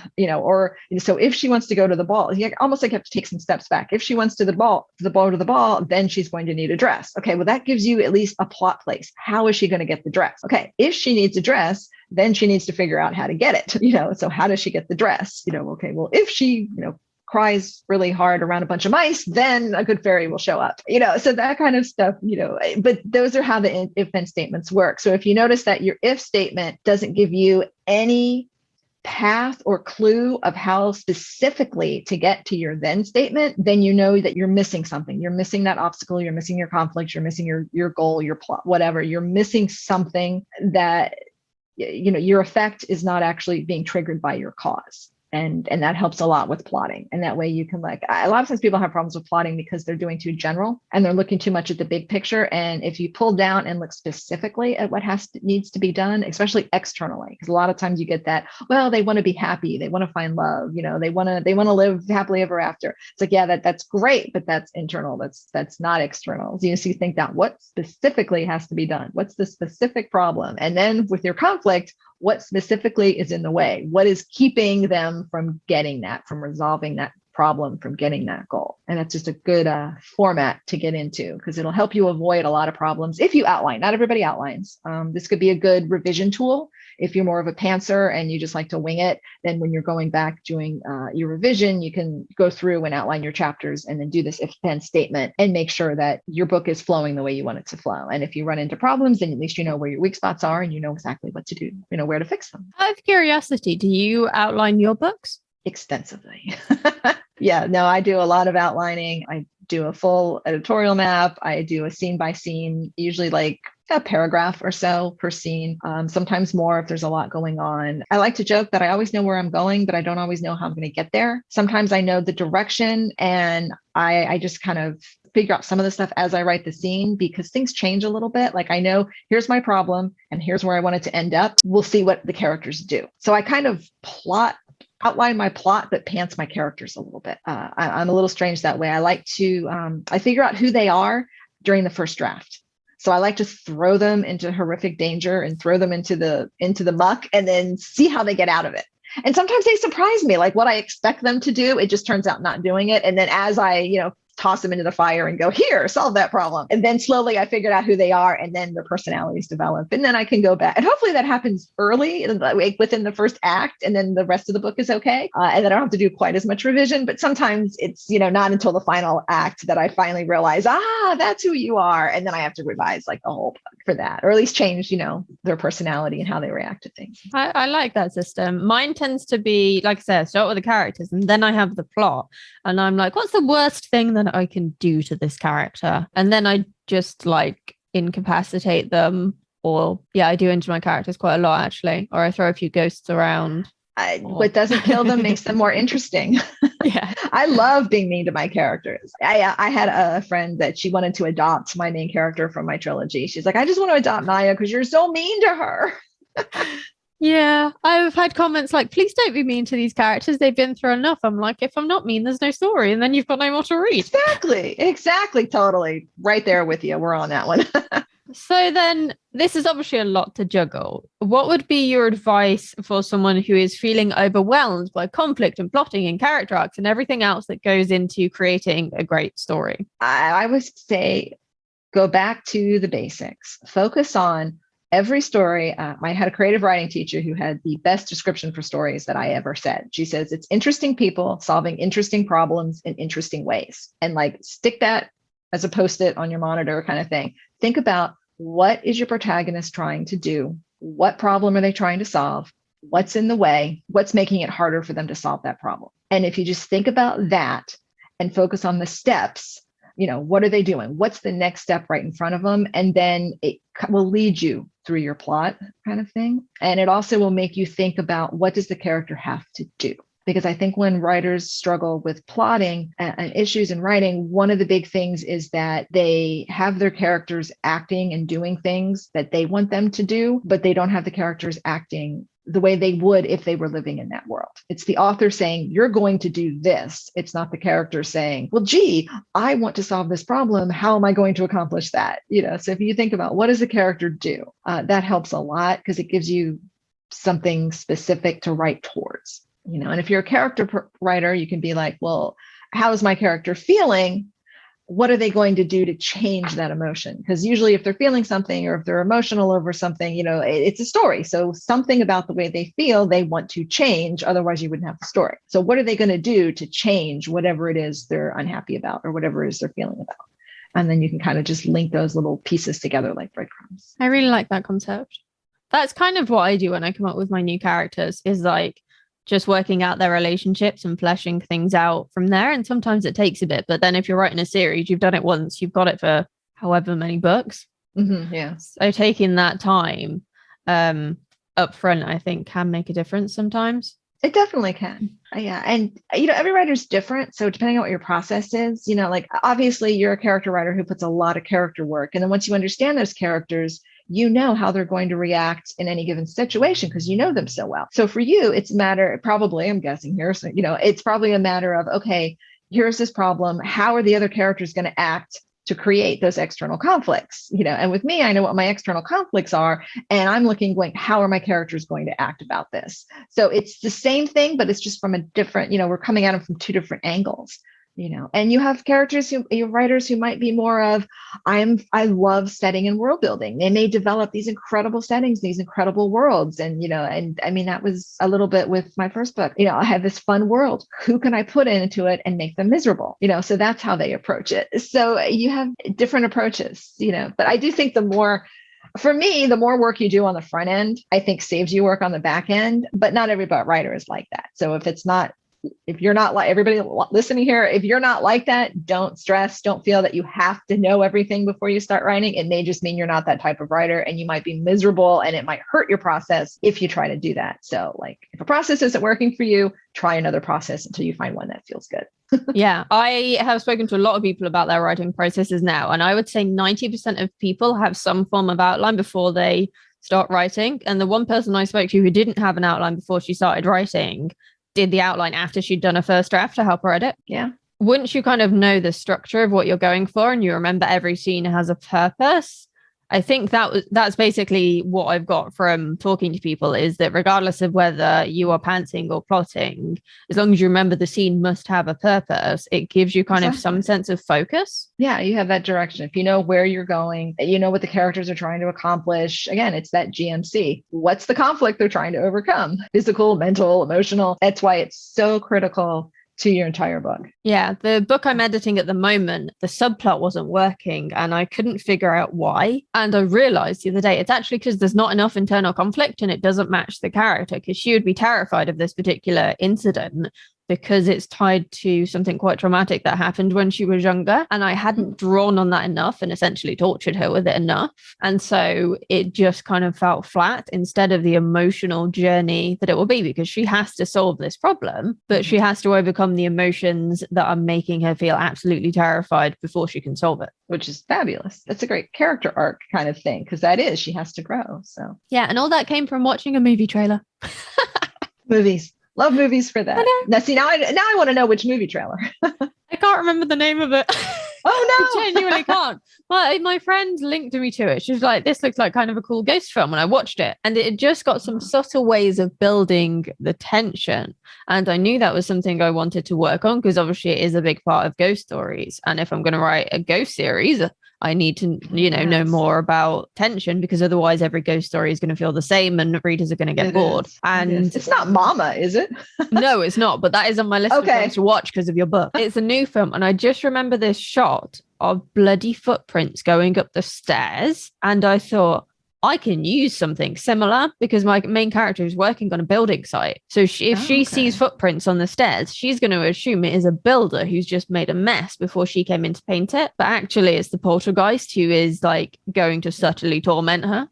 so if she wants to go to the ball, you almost like have to take some steps back. If she wants to the ball, then she's going to need a dress. Okay, well, that gives you at least a plot place. How is she going to get the dress? Okay, if she needs a dress, then she needs to figure out how to get it. So how does she get the dress? Okay, well, if she, cries really hard around a bunch of mice, then a good fairy will show up, so that kind of stuff, but those are how the if-then statements work. So if you notice that your if statement doesn't give you any path or clue of how specifically to get to your then statement, then you know that you're missing something. You're missing that obstacle, you're missing your conflict, you're missing your goal, your plot, whatever. You're missing something that, your effect is not actually being triggered by your cause. And that helps a lot with plotting. And that way you can a lot of times people have problems with plotting because they're doing too general and they're looking too much at the big picture. And if you pull down and look specifically at what needs to be done, especially externally, because a lot of times you get that, well, they want to be happy. They want to find love. They want to live happily ever after. It's like, yeah, that's great, but that's internal. That's not external. So you think that what specifically has to be done? What's the specific problem? And then with your conflict, what specifically is in the way? What is keeping them from getting that, from resolving that problem from getting that goal. And that's just a good format to get into, because it'll help you avoid a lot of problems if you outline. Not everybody outlines. This could be a good revision tool. If you're more of a pantser and you just like to wing it, then when you're going back doing your revision, you can go through and outline your chapters and then do this if-then statement and make sure that your book is flowing the way you want it to flow. And if you run into problems, then at least you know where your weak spots are and you know exactly what to do, you know, where to fix them. Out of curiosity, do you outline your books? Extensively. Yeah, no, I do a lot of outlining. I do a full editorial map. I do a scene by scene, usually like a paragraph or so per scene, sometimes more if there's a lot going on. I like to joke that I always know where I'm going, but I don't always know how I'm going to get there. Sometimes I know the direction and I just kind of figure out some of the stuff as I write the scene, because things change a little bit. Like I know here's my problem and here's where I want it to end up. We'll see what the characters do. So I kind of outline my plot, but pants my characters a little bit. I'm a little strange that way. I like to, I figure out who they are during the first draft. So I like to throw them into horrific danger and throw them into the muck and then see how they get out of it. And sometimes they surprise me, like what I expect them to do, it just turns out not doing it. And then as I, toss them into the fire and go, here, solve that problem. And then slowly I figured out who they are and then their personalities develop. And then I can go back. And hopefully that happens early, like within the first act, and then the rest of the book is okay. And then I don't have to do quite as much revision. But sometimes it's, not until the final act that I finally realize, that's who you are. And then I have to revise like the whole book for that, or at least change, their personality and how they react to things. I like that system. Mine tends to be, like I said, I start with the characters and then I have the plot. And I'm like, what's the worst thing that I can do to this character? And then I just like incapacitate them, or I do injure my characters quite a lot actually, or I throw a few ghosts around. What doesn't kill them makes them more interesting. Yeah, I love being mean to my characters. I had a friend that she wanted to adopt my main character from my trilogy. She's like, I just want to adopt Naya because you're so mean to her. Yeah, I've had comments like, please don't be mean to these characters. They've been through enough. I'm like, if I'm not mean, there's no story. And then you've got no more to read. Exactly. Totally. Right there with you. We're on that one. So then this is obviously a lot to juggle. What would be your advice for someone who is feeling overwhelmed by conflict and plotting and character arcs and everything else that goes into creating a great story? I would say go back to the basics. Focus on every story. I had a creative writing teacher who had the best description for stories that I ever said. She says, it's interesting people solving interesting problems in interesting ways. And like stick that as a Post-it on your monitor kind of thing. Think about, what is your protagonist trying to do? What problem are they trying to solve? What's in the way? What's making it harder for them to solve that problem? And if you just think about that and focus on the steps, what are they doing? What's the next step right in front of them? And then it will lead you through your plot kind of thing. And it also will make you think about, what does the character have to do? Because I think when writers struggle with plotting and issues in writing, one of the big things is that they have their characters acting and doing things that they want them to do, but they don't have the characters acting the way they would if they were living in that world. It's the author saying, you're going to do this. It's not the character saying, well, gee, I want to solve this problem. How am I going to accomplish that? So if you think about, what does the character do? That helps a lot, because it gives you something specific to write towards. And if you're a character writer, you can be like, well, how is my character feeling? What are they going to do to change that emotion? Because usually if they're feeling something, or if they're emotional over something, it's a story. So something about the way they feel, they want to change. Otherwise you wouldn't have the story. So what are they going to do to change whatever it is they're unhappy about, or whatever it is they're feeling about? And then you can kind of just link those little pieces together like breadcrumbs. I really like that concept. That's kind of what I do when I come up with my new characters, is like just working out their relationships and fleshing things out from there. And sometimes it takes a bit, but then if you're writing a series, you've done it once, you've got it for however many books. Mm-hmm, yeah. So taking that time up front, I think, can make a difference sometimes. It definitely can. Yeah. And, every writer's different. So depending on what your process is, like obviously you're a character writer who puts a lot of character work. And then once you understand those characters, how they're going to react in any given situation, because you know them so well. So for you, it's a matter, probably, I'm guessing here, so, it's probably a matter of, okay, here's this problem. How are the other characters going to act to create those external conflicts, and with me, I know what my external conflicts are, and I'm looking going, how are my characters going to act about this? So it's the same thing, but it's just from a different, we're coming at them from two different angles. And you have characters writers who might be more of, I love setting and world building. They may develop these incredible settings, these incredible worlds. And, and I mean, that was a little bit with my first book. I have this fun world. Who can I put into it and make them miserable? So that's how they approach it. So you have different approaches, but I do think for me, the more work you do on the front end, I think saves you work on the back end, but not every writer is like that. So if you're not like everybody listening here, if you're not like that, don't stress, don't feel that you have to know everything before you start writing. It may just mean you're not that type of writer, and you might be miserable, and it might hurt your process if you try to do that. So if a process isn't working for you, try another process until you find one that feels good. Yeah, I have spoken to a lot of people about their writing processes now, and I would say 90% of people have some form of outline before they start writing. And the one person I spoke to who didn't have an outline before she started writing did the outline after she'd done a first draft to help her edit. Yeah. Once you kind of know the structure of what you're going for and you remember every scene has a purpose, I think that's basically what I've got from talking to people, is that regardless of whether you are pantsing or plotting, as long as you remember the scene must have a purpose, it gives you kind of some sense of focus. Yeah, you have that direction. If you know where you're going, you know what the characters are trying to accomplish. Again, it's that GMC. What's the conflict they're trying to overcome? Physical, mental, emotional. That's why it's so critical to your entire book. Yeah, the book I'm editing at the moment, the subplot wasn't working and I couldn't figure out why. And I realized the other day, it's actually because there's not enough internal conflict and it doesn't match the character, because she would be terrified of this particular incident because it's tied to something quite traumatic that happened when she was younger. And I hadn't drawn on that enough and essentially tortured her with it enough. And so it just kind of felt flat instead of the emotional journey that it will be, because she has to solve this problem, but she has to overcome the emotions that are making her feel absolutely terrified before she can solve it. Which is fabulous. That's a great character arc kind of thing, because she has to grow. So yeah, and all that came from watching a movie trailer. Movies. Love movies for that. Now I want to know which movie trailer. I can't remember the name of it. Oh no. I genuinely can't. My friend linked me to it. She was like, this looks like kind of a cool ghost film. And I watched it and it just got some subtle ways of building the tension. And I knew that was something I wanted to work on, because obviously it is a big part of ghost stories. And if I'm going to write a ghost series, I need to, know more about tension, because otherwise every ghost story is going to feel the same and readers are going to get bored. And it's not Mama, is it? No, it's not. But that is on my list of films to watch because of your book. It's a new film. And I just remember this shot of bloody footprints going up the stairs. And I thought, I can use something similar, because my main character is working on a building site. So if she sees footprints on the stairs, she's going to assume it is a builder who's just made a mess before she came in to paint it. But actually, it's the poltergeist who is going to subtly torment her.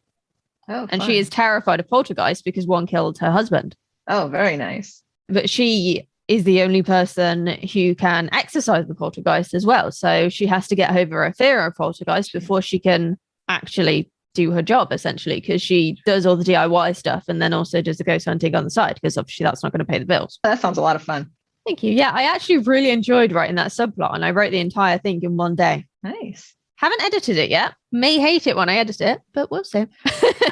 Oh, and she is terrified of poltergeist because one killed her husband. Oh, very nice. But she is the only person who can exorcise the poltergeist as well. So she has to get over her fear of poltergeist before she can actually do her job, essentially, because she does all the DIY stuff and then also does the ghost hunting on the side, because obviously that's not going to pay the bills. That sounds a lot of fun. Thank you. Yeah, I actually really enjoyed writing that subplot, and I wrote the entire thing in one day. Nice. Haven't edited it yet. May hate it when I edit it, but we'll see.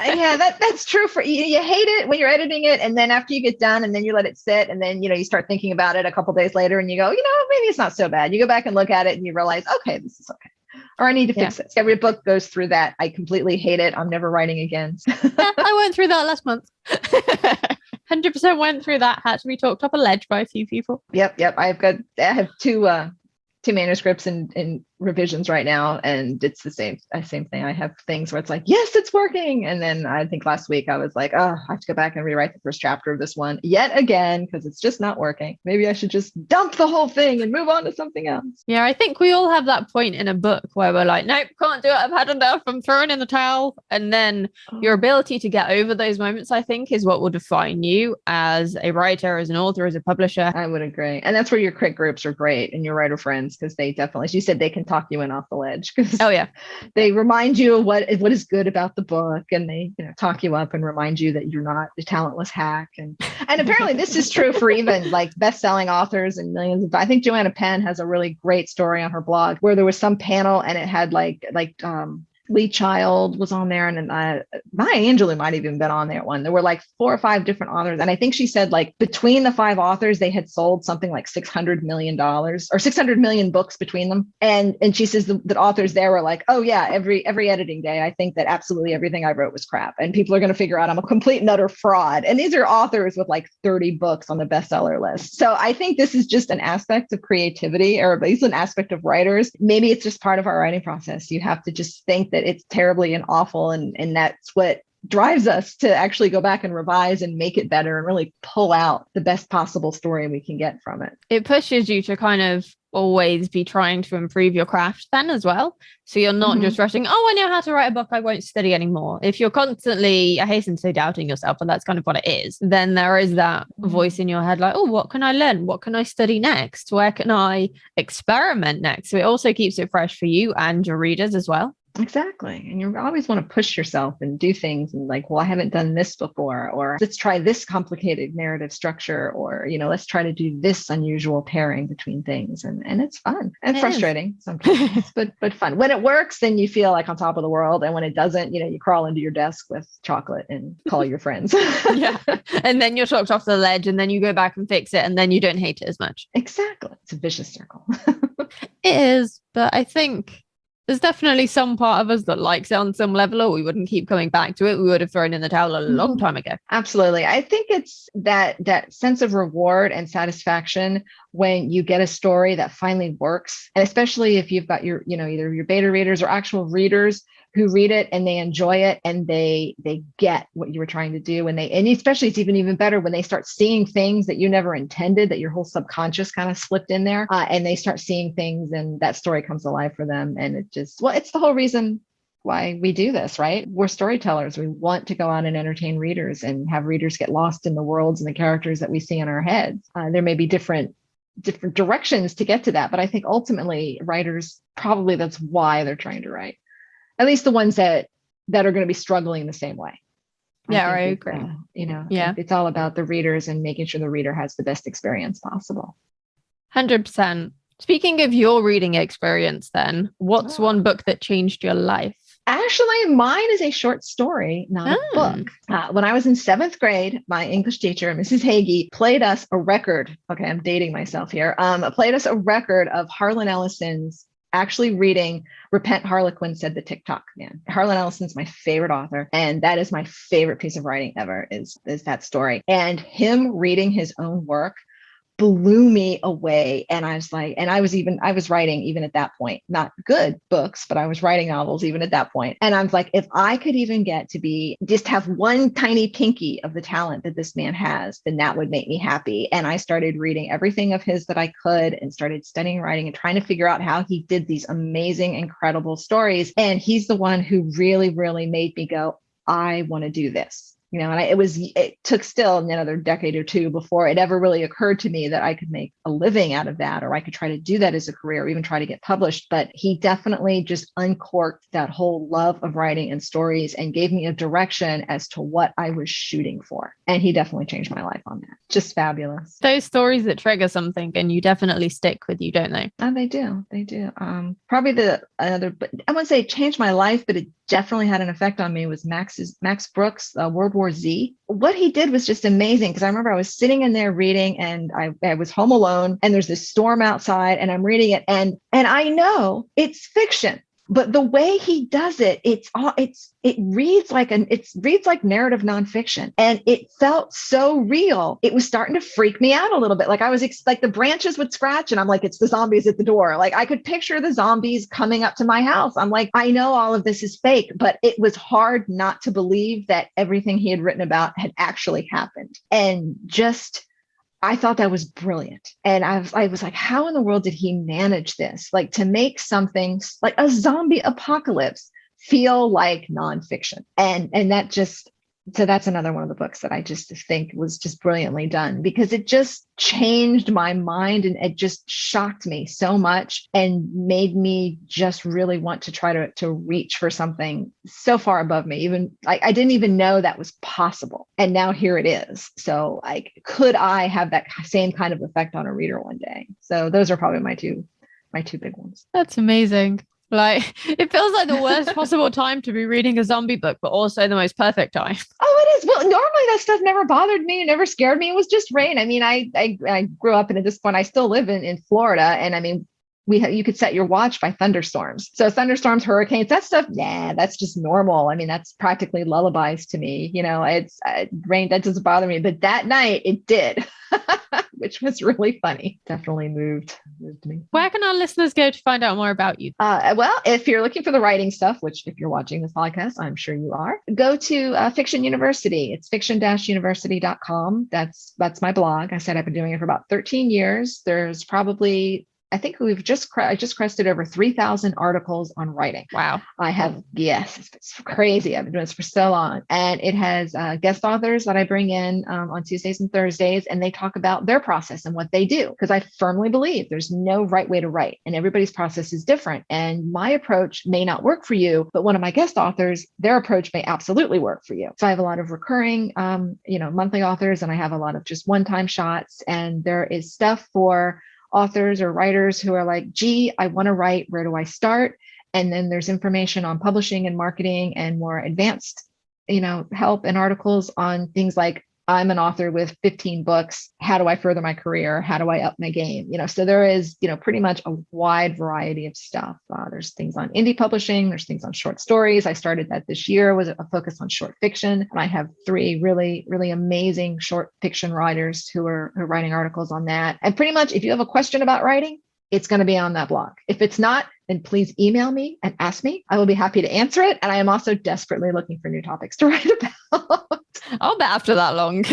Yeah, that's true. For you hate it when you're editing it, and then after you get done, and then you let it sit, and then you start thinking about it a couple days later, and you go, maybe it's not so bad. You go back and look at it, and you realize, okay, this is okay. Or I need to fix this. Every book goes through that. I completely hate it. I'm never writing again. I went through that last month. 100% went through that. Had to be talked up a ledge by a few people. Yep. I have two manuscripts in revisions right now, and it's the same thing. I have things where it's like, yes, it's working, and then I think last week I was like, oh, I have to go back and rewrite the first chapter of this one yet again because it's just not working. Maybe I should just dump the whole thing and move on to something else. Yeah, I think we all have that point in a book where we're like, nope, can't do it, I've had enough, I'm throwing in the towel. And then your ability to get over those moments, I think, is what will define you as a writer, as an author, as a publisher. I would agree. And that's where your crit groups are great, and your writer friends, because they definitely, as you said, they can talk you in off the ledge, because Oh yeah. they remind you of what is good about the book, and they talk you up and remind you that you're not a talentless hack. And apparently this is true for even like best-selling authors and millions of, I think Joanna Penn has a really great story on her blog where there was some panel and it had Lee Child was on there, and Maya Angelou might have even been on there one. There were like 4 or 5 different authors. And I think she said like between the 5 authors, they had sold something like $600 million or 600 million books between them. And she says the authors there were like, oh yeah, every editing day, I think that absolutely everything I wrote was crap. And people are going to figure out I'm a complete and utter fraud. And these are authors with like 30 books on the bestseller list. So I think this is just an aspect of creativity, or at least an aspect of writers. Maybe it's just part of our writing process. You have to just think that it's terribly and awful, and that's what drives us to actually go back and revise and make it better and really pull out the best possible story we can get from it. It pushes you to kind of always be trying to improve your craft then as well. So you're not just rushing, oh, I know how to write a book, I won't study anymore. If you're constantly, I hasten to say, doubting yourself, and that's kind of what it is, then there is that voice in your head like, oh, what can I learn? What can I study next? Where can I experiment next? So it also keeps it fresh for you and your readers as well. Exactly. And you always want to push yourself and do things and like, well, I haven't done this before, or let's try this complicated narrative structure, or, let's try to do this unusual pairing between things. And it's fun and frustrating sometimes, but fun. When it works, then you feel like on top of the world. And when it doesn't, you crawl into your desk with chocolate and call your friends. Yeah. And then you're shocked off the ledge, and then you go back and fix it, and then you don't hate it as much. Exactly. It's a vicious circle. It is. But I think there's definitely some part of us that likes it on some level, or we wouldn't keep coming back to it. We would have thrown in the towel a long time ago. Absolutely. I think it's that sense of reward and satisfaction when you get a story that finally works. And especially if you've got your, either your beta readers or actual readers who read it and they enjoy it and they get what you were trying to do. And especially it's even better when they start seeing things that you never intended, that your whole subconscious kind of slipped in there, and they start seeing things and that story comes alive for them. And it's the whole reason why we do this, right? We're storytellers. We want to go out and entertain readers and have readers get lost in the worlds and the characters that we see in our heads. There may be different directions to get to that, but I think ultimately writers, probably that's why they're trying to write. At least the ones that are going to be struggling the same way. I agree. It's all about the readers and making sure the reader has the best experience possible. 100%. Speaking of your reading experience then, what's one book that changed your life? Actually, mine is a short story, not a book. When I was in 7th grade, my English teacher, Mrs. Hagee, played us a record. Okay, I'm dating myself here. Played us a record of Harlan Ellison's actually reading Repent, Harlequin Said the TikTok Man. Harlan Ellison's my favorite author, and that is my favorite piece of writing ever is that story. And him reading his own work blew me away. And I was like, and I was writing even at that point, not good books, but I was writing novels even at that point. And I was like, if I could even get to just have one tiny pinky of the talent that this man has, then that would make me happy. And I started reading everything of his that I could and started studying writing and trying to figure out how he did these amazing, incredible stories. And he's the one who really, really made me go, I want to do this. And it took still another decade or two before it ever really occurred to me that I could make a living out of that, or I could try to do that as a career, or even try to get published. But he definitely just uncorked that whole love of writing and stories and gave me a direction as to what I was shooting for. And he definitely changed my life on that. Just fabulous. Those stories that trigger something and you definitely stick with you, don't they? Oh, they do. They do. Probably but I wouldn't say it changed my life, but it definitely had an effect on me was Max Brooks' World War Z. What he did was just amazing, because I remember I was sitting in there reading and I was home alone and there's this storm outside and I'm reading it and I know it's fiction, but the way he does it, it reads like narrative nonfiction, and it felt so real. It was starting to freak me out a little bit. Like I was like the branches would scratch and I'm like, it's the zombies at the door. Like I could picture the zombies coming up to my house. I'm like, I know all of this is fake, but it was hard not to believe that everything he had written about had actually happened. And I thought that was brilliant. And I was like, how in the world did he manage this? Like to make something like a zombie apocalypse feel like nonfiction. And that just, So that's another one of the books that I just think was just brilliantly done, because it just changed my mind and it just shocked me so much and made me just really want to try to reach for something so far above me. Even I didn't even know that was possible. And now here it is. So could I have that same kind of effect on a reader one day? So those are probably my two big ones. That's amazing. Like, it feels like the worst possible time to be reading a zombie book, but also the most perfect time. Oh, it is. Well, normally that stuff never bothered me, never scared me. It was just rain. I mean, I grew up, and at this point I still live in Florida. And I mean, you could set your watch by thunderstorms. So thunderstorms, hurricanes, that stuff, yeah, that's just normal. I mean, that's practically lullabies to me. It's rain, that doesn't bother me. But that night it did, which was really funny. Definitely moved me. Where can our listeners go to find out more about you? Well, if you're looking for the writing stuff, which if you're watching this podcast, I'm sure you are, go to Fiction University. It's fiction-university.com. That's my blog. I said I've been doing it for about 13 years. There's probably, I think I just crested over 3,000 articles on writing. Wow. I have, yes, it's crazy. I've been doing this for so long. And it has guest authors that I bring in on Tuesdays and Thursdays, and they talk about their process and what they do. Because I firmly believe there's no right way to write, and everybody's process is different. And my approach may not work for you, but one of my guest authors, their approach may absolutely work for you. So I have a lot of recurring, monthly authors, and I have a lot of just one-time shots. And there is stuff for authors or writers who are like, gee, I want to write, where do I start? And then there's information on publishing and marketing and more advanced, help and articles on things like, I'm an author with 15 books. How do I further my career? How do I up my game? So there is, pretty much a wide variety of stuff. There's things on indie publishing. There's things on short stories. I started that this year, was a focus on short fiction. And I have 3 really, really amazing short fiction writers who are writing articles on that. And pretty much if you have a question about writing, it's going to be on that blog. If it's not, then please email me and ask me. I will be happy to answer it. And I am also desperately looking for new topics to write about. I'll bet after that long.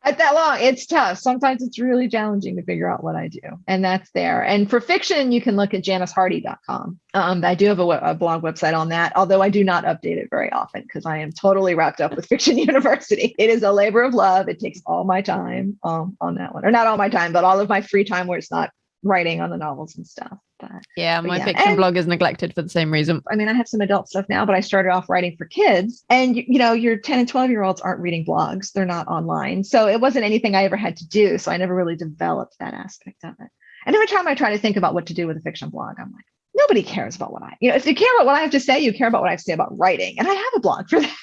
At that long, it's tough. Sometimes it's really challenging to figure out what I do. And that's there. And for fiction, you can look at janicehardy.com. I do have a blog website on that, although I do not update it very often because I am totally wrapped up with Fiction University. It is a labor of love. It takes all my time on that one, or not all my time, but all of my free time where it's not writing on the novels and stuff. My fiction blog is neglected for the same reason. I mean, I have some adult stuff now, but I started off writing for kids, and your 10 and 12-year-olds aren't reading blogs. They're not online. So it wasn't anything I ever had to do. So I never really developed that aspect of it. And every time I try to think about what to do with a fiction blog, I'm like, nobody cares about what if you care about what I have to say, you care about what I have to say about writing. And I have a blog for that.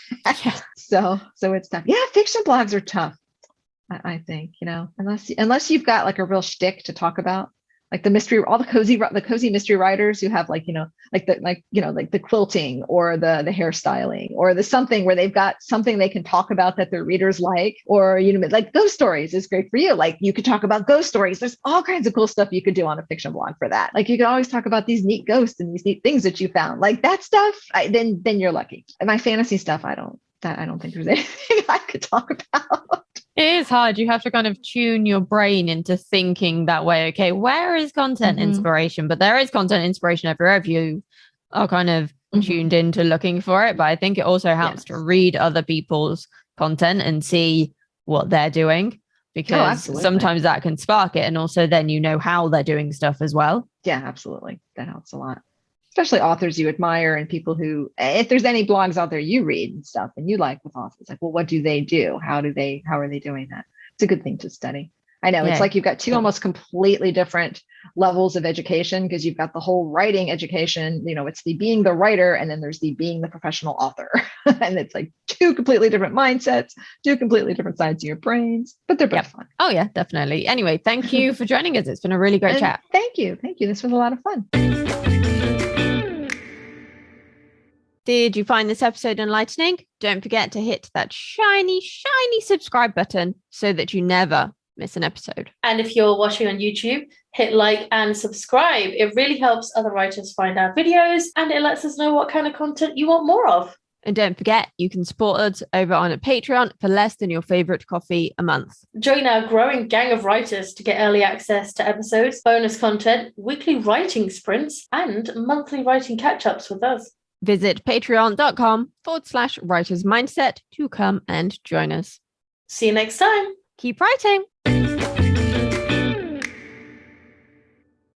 Yeah. So it's tough. Yeah, fiction blogs are tough. I think, unless you've got like a real shtick to talk about. Like the mystery, all the cozy mystery writers who have the quilting or the hairstyling or the something where they've got something they can talk about that their readers like, or like ghost stories is great for you. Like you could talk about ghost stories. There's all kinds of cool stuff you could do on a fiction blog for that. Like you could always talk about these neat ghosts and these neat things that you found. Like that stuff, then you're lucky. And my fantasy stuff, I don't think there's anything I could talk about. It is hard. You have to kind of tune your brain into thinking that way. Okay, where is content inspiration? But there is content inspiration everywhere if you are kind of tuned into looking for it. But I think it also helps to read other people's content and see what they're doing, because sometimes that can spark it. And also then how they're doing stuff as well. Yeah, absolutely. That helps a lot. Especially authors you admire and people who, if there's any blogs out there you read and stuff and you like with authors, like, well, what do they do? How are they doing that? It's a good thing to study. I know it's like you've got 2 almost completely different levels of education, because you've got the whole writing education, it's the being the writer, and then there's the being the professional author. And it's like 2 completely different mindsets, 2 completely different sides of your brains, but they're both fun. Oh yeah, definitely. Anyway, thank you for joining us. It's been a really great chat. Thank you. This was a lot of fun. Did you find this episode enlightening? Don't forget to hit that shiny subscribe button so that you never miss an episode. And if you're watching on YouTube, hit like and subscribe. It really helps other writers find our videos, and it lets us know what kind of content you want more of. And don't forget, you can support us over on a Patreon for less than your favorite coffee a month. Join our growing gang of writers to get early access to episodes, bonus content, weekly writing sprints, and monthly writing catch-ups with us. Visit patreon.com/writers mindset to come and join us. See you next time. Keep writing.